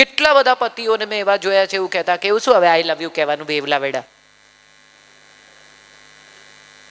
કેટલા બધા પતિઓને મેં એવા જોયા છે એવું કહેતા કે એવું શું હવે આઈ લવ યુ કહેવાનું બેવલા વેડા.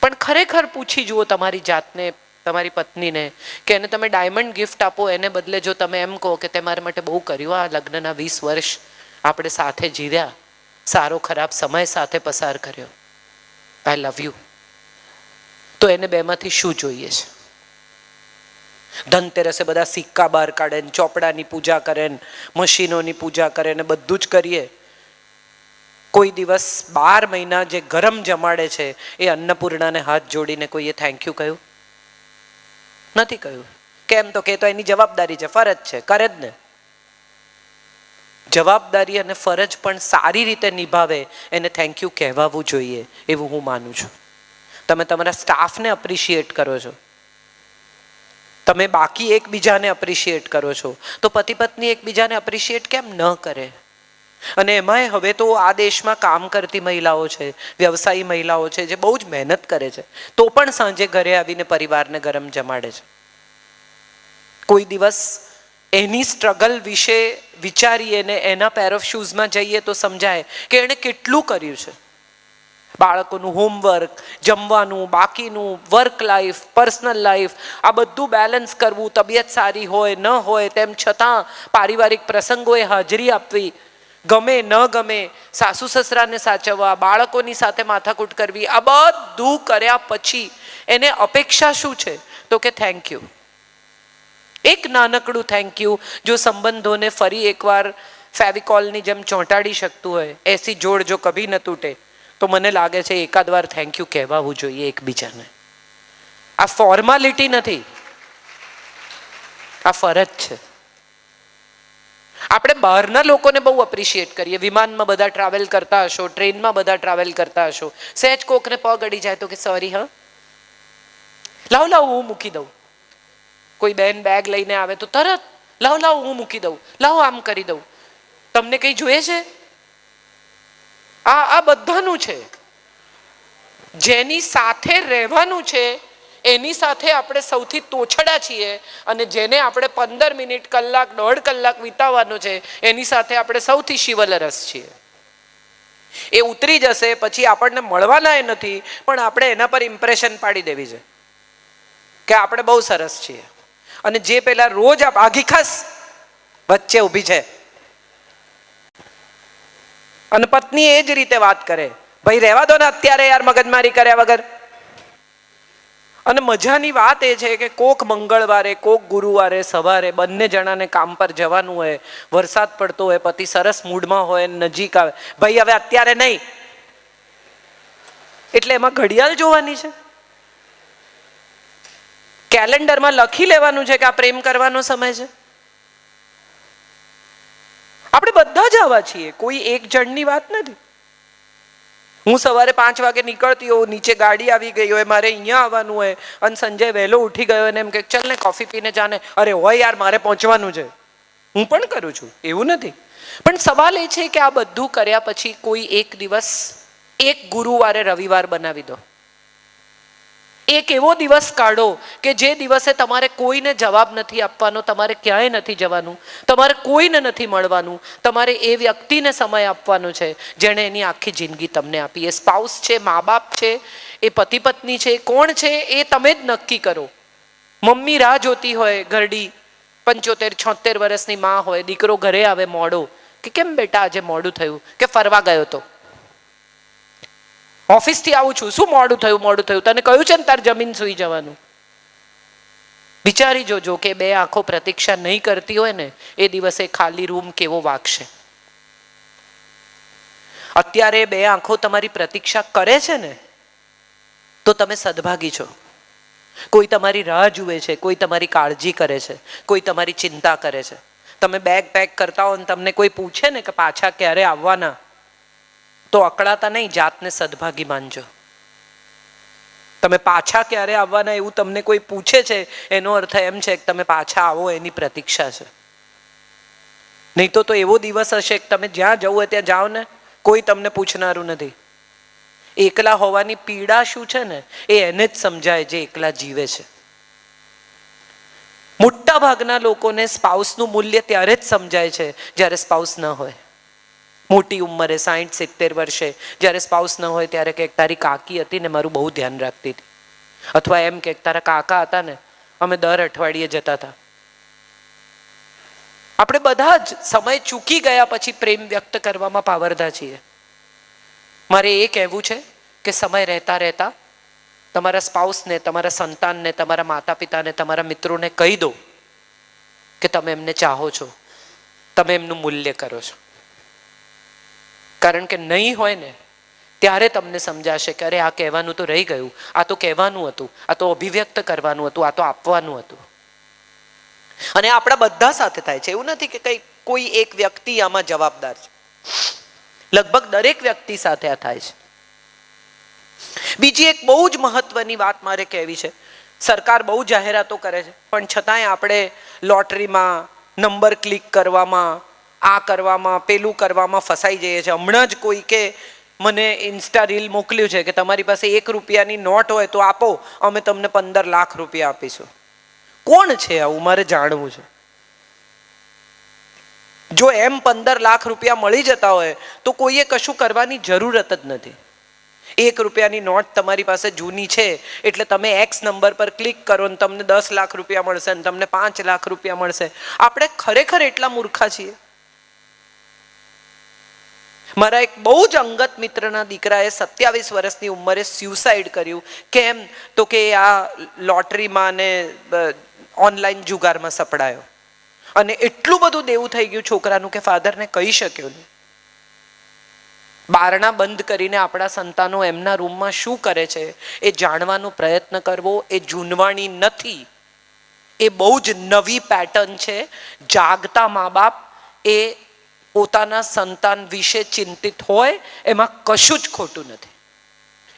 પણ ખરેખર પૂછી જુઓ તમારી જાતને, તમારી પત્નીને, કે એને તમે ડાયમંડ ગિફ્ટ આપો એને બદલે જો તમે એમ કહો કે તે મારા માટે બહુ કર્યું, આ લગ્નના 20 વર્ષ આપણે સાથે જીવ્યા, સારો ખરાબ સમય સાથે પસાર કર્યો, આઈ લવ યુ, તો એને બેમાંથી શું જોઈએ છે? ધનતેરસે બધા સિક્કા બહાર કાઢે ને ચોપડાની પૂજા કરે ને મશીનોની પૂજા કરે ને બધું જ કરીએ. કોઈ દિવસ 12 મહિના જે ગરમ જમાડે છે એ અન્નપૂર્ણાને હાથ જોડીને કોઈએ થેન્ક યુ કહ્યું નથી? કહ્યું. કેમ? તો કે તો એની જવાબદારી છે, ફરજ છે, કરે જ ને. જવાબદારી અને ફરજ પણ સારી રીતે નિભાવે એને થેન્ક યુ કહેવાવું જોઈએ એવું હું માનું છું. તમે તમારા સ્ટાફને અપ્રિશિએટ કરો છો, તમે બાકી એકબીજાને અપ્રિશિએટ કરો છો, તો પતિ પત્ની એકબીજાને અપ્રિશિએટ કેમ ન કરે? અને એમાંય હવે તો આ દેશમાં કામ કરતી મહિલાઓ છે, વ્યવસાયી મહિલાઓ છે જે બહુ જ મહેનત કરે છે, તો પણ સાંજે ઘરે આવીને પરિવારને ગરમ જમાડે છે. કોઈ દિવસ એની સ્ટ્રગલ વિશે વિચારીએ ને એના પેર ઓફ શૂઝમાં જઈએ તો સમજાય કે એણે કેટલું કર્યું છે. બાળકોનું હોમવર્ક, જમવાનું, બાકીનું, વર્ક લાઈફ, પર્સનલ લાઈફ, આ બધું બેલેન્સ કરવું, તબિયત સારી હોય ન હોય તેમ છતાં પારિવારિક પ્રસંગોએ હાજરી આપવી, ગમે ન ગમે સાસુ સસરાને સાચવવા, બાળકોની સાથે માથાકૂટ કરવી, આ બધું કર્યા પછી એને અપેક્ષા શું છે? તો કે થેન્ક યુ. એક નાનકડું થેન્ક યુ જો સંબંધોને ફરી એકવાર ફેવિકોલની જેમ ચોંટાડી શકતું હોય, એસી જોડ જો કભી ન તૂટે, તો મને લાગે છે એકાદ વાર થેન્ક યુ કહેવાવું જોઈએ એકબીજાને. આ ફોર્માલિટી નથી, આ ફરજ છે. આપણે બહારના લોકોને બહુ અપ્રિશિએટ કરીએ. વિમાનમાં બધા ટ્રાવેલ કરતા હશો, ટ્રેનમાં બધા ટ્રાવેલ કરતા હશો, સહેજ કોકને પગ અડી જાય તો કે સોરી હા, લાવ હું મૂકી દઉં. કોઈ બેન બેગ લઈને આવે તો તરત લાવ હું મૂકી દઉં, લાવ આમ કરી દઉં. તમને કંઈ જોઈએ છે? આ બધાનું છે. જેની સાથે રહેવાનું છે એની સાથે આપણે સૌથી તોછડા છીએ, અને જેને આપણે 15 મિનિટ, કલાક, 1.5 કલાક વિતાવવાનો છે એની સાથે આપણે સૌથી શિવલરસ છીએ. એ ઉતરી જશે પછી આપણને મળવાના એ નથી, પણ આપણે એના પર ઇમ્પ્રેશન પાડી દેવી છે કે આપણે બહુ સરસ છીએ. અને જે પેલા રોજ આ ભાગી ખાસ વચ્ચે ઊભી છે અને પત્ની એ જ રીતે વાત કરે, ભાઈ રહેવા દો ને અત્યારે યાર મગજમારી કર્યા વગર. અને મજાની વાત એ છે કે કોક મંગળવારે, કોક ગુરુવારે સવારે બંને જણાને કામ પર જવાનું હોય, વરસાદ પડતો હોય, પતિ સરસ મૂડમાં હોય, નજીક આવે, ભાઈ હવે અત્યારે નહીં, એટલે એમાં ઘડિયાળ જોવાની છે? કેલેન્ડરમાં લખી લેવાનું છે કે આ પ્રેમ કરવાનો સમય છે? આપણે બધા જ આવા છીએ, કોઈ એક જણની વાત નથી. હું સવારે 5 વાગે નીકળતી હોઉં, નીચે ગાડી આવી ગઈ હોય, મારે અહીંયા આવવાનું હોય, અને સંજય વહેલો ઉઠી ગયો અને એમ કે ચાલ ને કોફી પીને જાને, અરે હોય યાર મારે પહોંચવાનું છે. હું પણ કરું છું, એવું નથી. પણ સવાલ એ છે કે આ બધું કર્યા પછી કોઈ એક દિવસ, એક ગુરુવારે રવિવાર બનાવી દો, એક એવો દિવસ કાઢો કે જે દિવસે તમારે કોઈને જવાબ નથી આપવાનો, તમારે ક્યાંય નથી જવાનું, તમારે કોઈને નથી મળવાનું, તમારે એ વ્યક્તિને સમય આપવાનો છે જેણે એની આખી જિંદગી તમને આપી. એ સ્પાઉસ છે, મા બાપ છે, એ પતિ પત્ની છે, કોણ છે એ તમે જ નક્કી કરો. મમ્મી રાહ જોતી હોય, ઘરડી 75-76 વર્ષની માં હોય, દીકરો ઘરે આવે મોડો, કે કેમ બેટા આજે મોડું થયું? કે ફરવા ગયો તો, ઓફિસથી આવું છું, શું મોડું થયું? તને કહ્યું છે ને તાર જમીન સૂઈ જવાનું. વિચારી જોજો કે 2 આંખો પ્રતીક્ષા નહીં કરતી હોય ને એ દિવસે ખાલી રૂમ કેવો વાગશે. અત્યારે 2 આંખો તમારી પ્રતીક્ષા કરે છે ને તો તમે સદભાગી છો. કોઈ તમારી રાહ જુએ છે, કોઈ તમારી કાળજી કરે છે, કોઈ તમારી ચિંતા કરે છે. તમે બેગ પેક કરતા હો ને તમને કોઈ પૂછે ને કે પાછા ક્યારે આવવાના, તો અકળાતા નહીં, જાતને સદભાગી માનજો. તમે પાછા ક્યારે આવવાના એવું તમને કોઈ પૂછે છે એનો અર્થ એમ છે કે તમે પાછા આવો એની પ્રતીક્ષા છે. નહીં તો એવો દિવસ હશે કે તમે જ્યાં જવું હોય ત્યાં જાઓ ને, કોઈ તમને પૂછનારું નથી. એકલા હોવાની પીડા શું છે ને એ એને જ સમજાય જે એકલા જીવે છે. મોટા ભાગના લોકોને સ્પાઉસનું મૂલ્ય ત્યારે જ સમજાય છે જ્યારે સ્પાઉસ ન હોય. મોટી ઉંમરે 60-70 વર્ષે જ્યારે સ્પાઉસ ન હોય ત્યારે કે તારી કાકી હતી ને મારું બહુ ધ્યાન રાખતી હતી, અથવા એમ કે તારા કાકા હતા ને અમે દર અઠવાડિયે જતા હતા. આપણે બધા જ સમય ચૂકી ગયા પછી પ્રેમ વ્યક્ત કરવામાં પાવરધા છીએ. મારે એ કહેવું છે કે સમય રહેતા રહેતા તમારા સ્પાઉસને, તમારા સંતાનને, તમારા માતા પિતાને, તમારા મિત્રોને કહી દો કે તમે એમને ચાહો છો, તમે એમનું મૂલ્ય કરો છો. કારણ કે નહીં હોય ને ત્યારે તમને સમજાશે કે અરે આ કહેવાનું તો રહી ગયું, આ તો કહેવાનું હતું, આ તો અભિવ્યક્ત કરવાનું હતું, આ તો આપવાનું હતું. અને આપણા બધા સાથે થાય છે, એવું નથી કે કોઈ એક વ્યક્તિ આમાં જવાબદાર છે. લગભગ દરેક વ્યક્તિ સાથે આ થાય છે. બીજી એક બહુ જ મહત્વની વાત મારે કહેવી છે. સરકાર બહુ જાહેરાતો કરે છે, પણ છતાંય આપણે લોટરીમાં નંબર ક્લિક કરવામાં, આ કરવામાં, પેલું કરવામાં ફસાઈ જઈએ છીએ. હમણાં જ કોઈ કે મને ઇન્સ્ટા રીલ મોકલ્યું છે કે તમારી પાસે 1 રૂપિયાની નોટ હોય તો આપો, અમે તમને 15 લાખ રૂપિયા આપીશું. કોણ છે આવું? મારે જાણવું છે. જો એમ 15 લાખ રૂપિયા મળી જતા હોય તો કોઈએ કશું કરવાની જરૂરત જ નથી. 1 રૂપિયાની નોટ તમારી પાસે જૂની છે એટલે તમે એક્સ નંબર પર ક્લિક કરો ને તમને 10 લાખ રૂપિયા મળશે ને તમને 5 લાખ રૂપિયા મળશે. આપણે ખરેખર એટલા મૂર્ખા છીએ? મારા એક બહુ જ અંગત મિત્રના દીકરાએ 27 વર્ષની ઉંમરે સ્યુસાઇડ કર્યું. કેમ? તો કે આ લોટરીમાં ને ઓનલાઈન જુગારમાં સપડાયો અને એટલું બધું દેવું થઈ ગયું છોકરાનું કે ફાધરને કહી શક્યો નહીં. બારણા બંધ કરીને આપણા સંતાનો એમના રૂમમાં શું કરે છે એ જાણવાનો પ્રયત્ન કરવો એ જૂનવાણી નથી, એ બહુ જ નવી પેટર્ન છે. જાગતા મા બાપ એ પોતાના સંતાન વિશે ચિંતિત હોય એમાં કશું જ ખોટું નથી.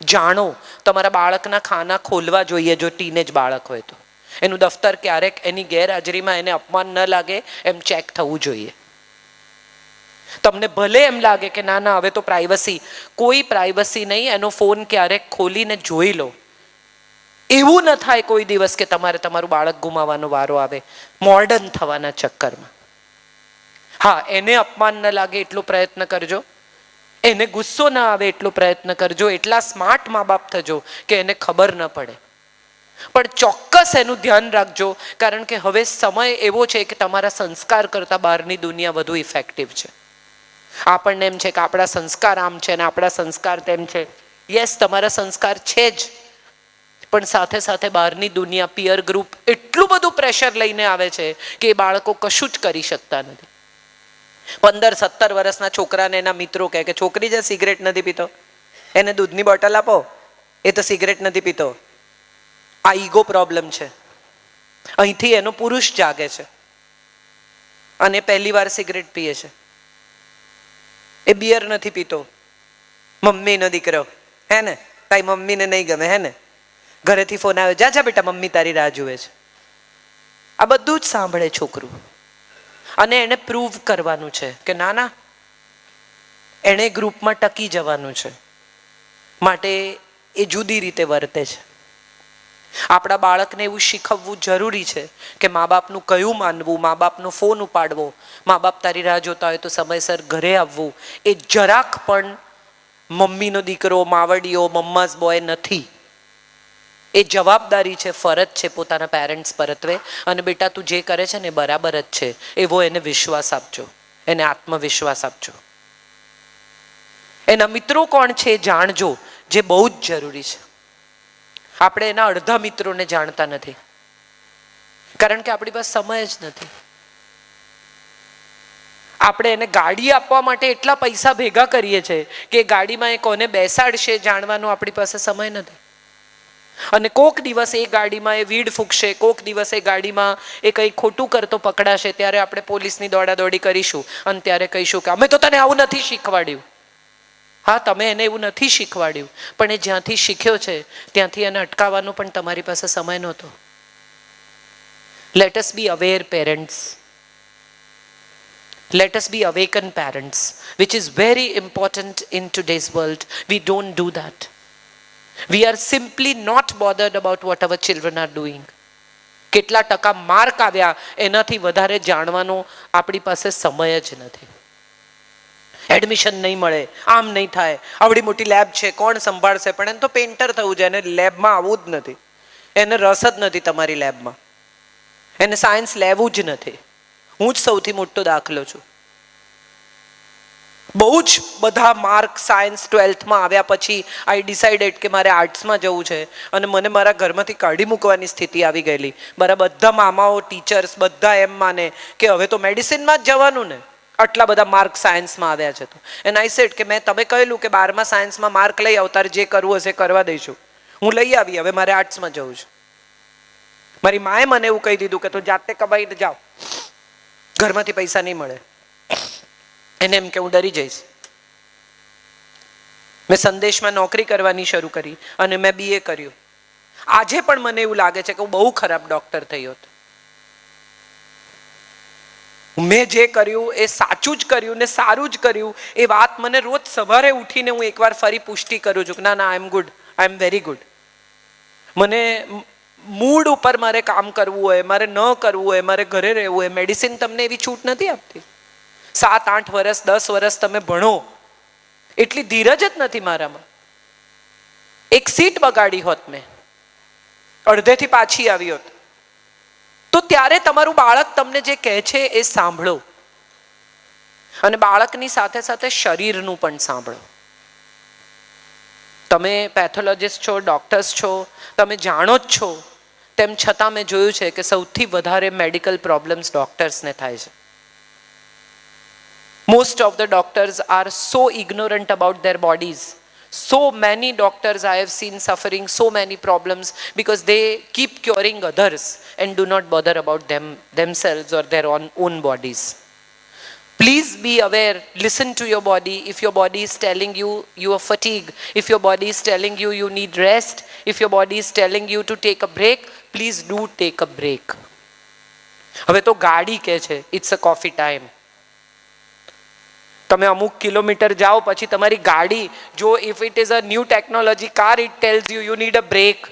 જાણો, તમારા બાળકના ખાના ખોલવા જોઈએ. જો ટીનેજ બાળક હોય તો એનું દફતર ક્યારેક એની ગેરહાજરીમાં એને અપમાન ન લાગે એમ ચેક થવું જોઈએ. તમને ભલે એમ લાગે કે ના ના હવે તો પ્રાઇવસી, કોઈ પ્રાઇવસી નહીં. એનો ફોન ક્યારેક ખોલીને જોઈ લો. એવું ન થાય કોઈ દિવસ કે તમારે તમારું બાળક ગુમાવવાનો વારો આવે મોડર્ન થવાના ચક્કરમાં. હા, એને અપમાન ન લાગે એટલો પ્રયત્ન કરજો, એને ગુસ્સો ન આવે એટલો પ્રયત્ન કરજો, એટલા સ્માર્ટ મા બાપ થજો કે એને ખબર ન પડે. પણ ચોક્કસ એનું ધ્યાન રાખજો, કારણ કે હવે સમય એવો છે કે તમારા સંસ્કાર કરતાં બહારની દુનિયા વધુ ઇફેક્ટિવ છે. આપણને એમ છે કે આપણા સંસ્કાર આમ છે ને આપણા સંસ્કાર તેમ છે. યસ, તમારા સંસ્કાર છે જ, પણ સાથે સાથે બહારની દુનિયા, પિયર ગ્રુપ એટલું બધું પ્રેશર લઈને આવે છે કે એ બાળકો કશું જ કરી શકતા નથી. 15-17 વર્ષના છોકરાને એના મિત્રો કહે કે છોકરી જે સિગરેટ નથી પીતો એને દૂધની બોટલ આપો, એ તો સિગરેટ નથી પીતો. આ ઈગો પ્રોબ્લેમ છે. અહીંથી એનો પુરુષ જાગે છે અને પહેલી વાર સિગરેટ પીએ છે. એ બિયર નથી પીતો, મમ્મીનો દીકરો, હે ને? તારી મમ્મીને નહીં ગમે, હે ને? ઘરેથી ફોન આવ્યો, જા જા બેટા મમ્મી તારી રાહ જુએ છે. આ બધું જ સાંભળે છોકરું અને એને પ્રૂવ કરવાનું છે કે ના ના એણે ગ્રુપમાં ટકી જવાનું છે, માટે એ જુદી રીતે વર્તે છે. આપણા બાળકને એવું શીખવવું જરૂરી છે કે મા બાપનું કયું માનવું, મા બાપનો ફોન ઉપાડવો, મા બાપ તારી રાહ જોતા હોય તો સમયસર ઘરે આવવું, એ જરાક પણ મમ્મીનો દીકરો, માવડીઓ, મમ્માઝ બોય નથી. એ જવાબદારી છે, ફરજ છે પોતાના પેરેન્ટ્સ પરત્વે. અને બેટા તું જે કરે છે ને બરાબર જ છે એવો એને વિશ્વાસ આપજો, એને આત્મવિશ્વાસ આપજો. એના મિત્રો કોણ છે જાણજો, જે બહુ જ જરૂરી છે. આપણે એના અડધા મિત્રોને જાણતા નથી કારણ કે આપણી પાસે સમય જ નથી. આપણે એને ગાડી આપવા માટે એટલા પૈસા ભેગા કરીએ છીએ કે ગાડીમાં એ કોને બેસાડશે જાણવાનો આપણી પાસે સમય નથી. અને કોક દિવસ એ ગાડીમાં એ વીડ ફૂંકશે, કોક દિવસ એ ગાડીમાં એ કંઈ ખોટું કરતો પકડાશે, ત્યારે આપણે પોલીસની દોડાદોડી કરીશું અને ત્યારે કહીશું કે અમે તો તને આવું નથી શીખવાડ્યું. હા, તમે એને એવું નથી શીખવાડ્યું, પણ એ જ્યાંથી શીખ્યો છે ત્યાંથી એને અટકાવવાનો પણ તમારી પાસે સમય નહોતો. Let us B aware parents, let us be awakened parents, which is very important in today's world. We don't do that. We are simply not bothered about what our children are doing. કેટલા ટકા mark આવ્યા એનાથી વધારે જાણવાનો આપણી પાસે સમય જ નથી. એડમિશન નહીં મળે, આમ નહીં થાય, આવડી મોટી લેબ છે, કોણ સંભાળશે? પણ એને તો પેન્ટર થવું છે, એને લેબમાં આવવું જ નથી, એને રસ જ નથી તમારી લેબમાં, એને સાયન્સ લેવું જ નથી. હું જ સૌથી મોટો દાખલો છું. બહુ જ બધા માર્ક સાયન્સ 12થમાં આવ્યા પછી આઈ ડિસાઇડેડ કે મારે આર્ટ્સમાં જવું છે, અને મને મારા ઘરમાંથી કાઢી મૂકવાની સ્થિતિ આવી ગયેલી. મારા બધા મામાઓ ટીચર્સ બધા એમ માને કે હવે તો મેડિસિનમાં જ જવાનું ને, આટલા બધા માર્ક સાયન્સમાં આવ્યા છે તો. એન્ડ આઈ સેડ કે મેં તમે કહેલું કે 12મા સાયન્સમાં માર્ક લઈ આવ, તારે જે કરવું હશે કરવા દઈશું. હું લઈ આવી, હવે મારે આર્ટ્સમાં જવું છે. મારી માએ મને એવું કહી દીધું કે તું જાતે કમાઈને જાઓ, ઘરમાંથી પૈસા નહીં મળે. એને એમ કે હું ડરી જઈશ. મેં સંદેશમાં નોકરી કરવાની શરૂ કરી અને મેં BA કર્યું. આજે પણ મને એવું લાગે છે કે હું બહુ ખરાબ ડોક્ટર થયો હતો. મેં જે કર્યું એ સાચું જ કર્યું ને સારું જ કર્યું, એ વાત મને રોજ સવારે ઉઠીને હું એકવાર ફરી પુષ્ટિ કરું છું કે ના ના, I am good, I am very good. મને મૂડ ઉપર મારે કામ કરવું હોય, મારે ન કરવું હોય, મારે ઘરે રહેવું હોય, મેડિસિન તમને એવી છૂટ નથી આપતી. 7-8 વર્ષ 10 વર્ષ તમે ભણો, એટલી ધીરજ જ નથી મારામાં. એક સીટ બગાડી હોત મેં, અડધેથી પાછી આવી હોત, તો ત્યારે તમારું બાળક તમને જે કહે છે એ સાંભળો, અને બાળકની સાથે સાથે શરીરનું પણ સાંભળો. તમે પેથોલોજીસ્ટ છો, ડોક્ટર્સ છો, તમે જાણો જ છો, તેમ છતાં મેં જોયું છે કે સૌથી વધારે મેડિકલ પ્રોબ્લેમ્સ ડોક્ટર્સને થાય છે. Most of the doctors are so ignorant about their bodies. So many doctors I have seen suffering so many problems because they keep curing others and do not bother about themselves or their own bodies. Please be aware, listen to your body. If your body is telling you you are fatigued, if your body is telling you you need rest, if your body is telling you to take a break, please do take a break. હવે તો ગાડી કહે છે it's a coffee time. તમે અમુક kilometre જાઓ પછી તમારી ગાડી જો, if it is a new technology car, it tells you need a break.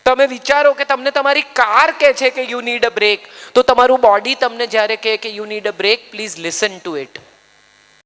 તમે વિચારો કે તમને તમારી કાર કહે છે કે યુ નીડ અ બ્રેક, તો તમારું બોડી તમને જ્યારે કહે કે you need a break, please listen to it.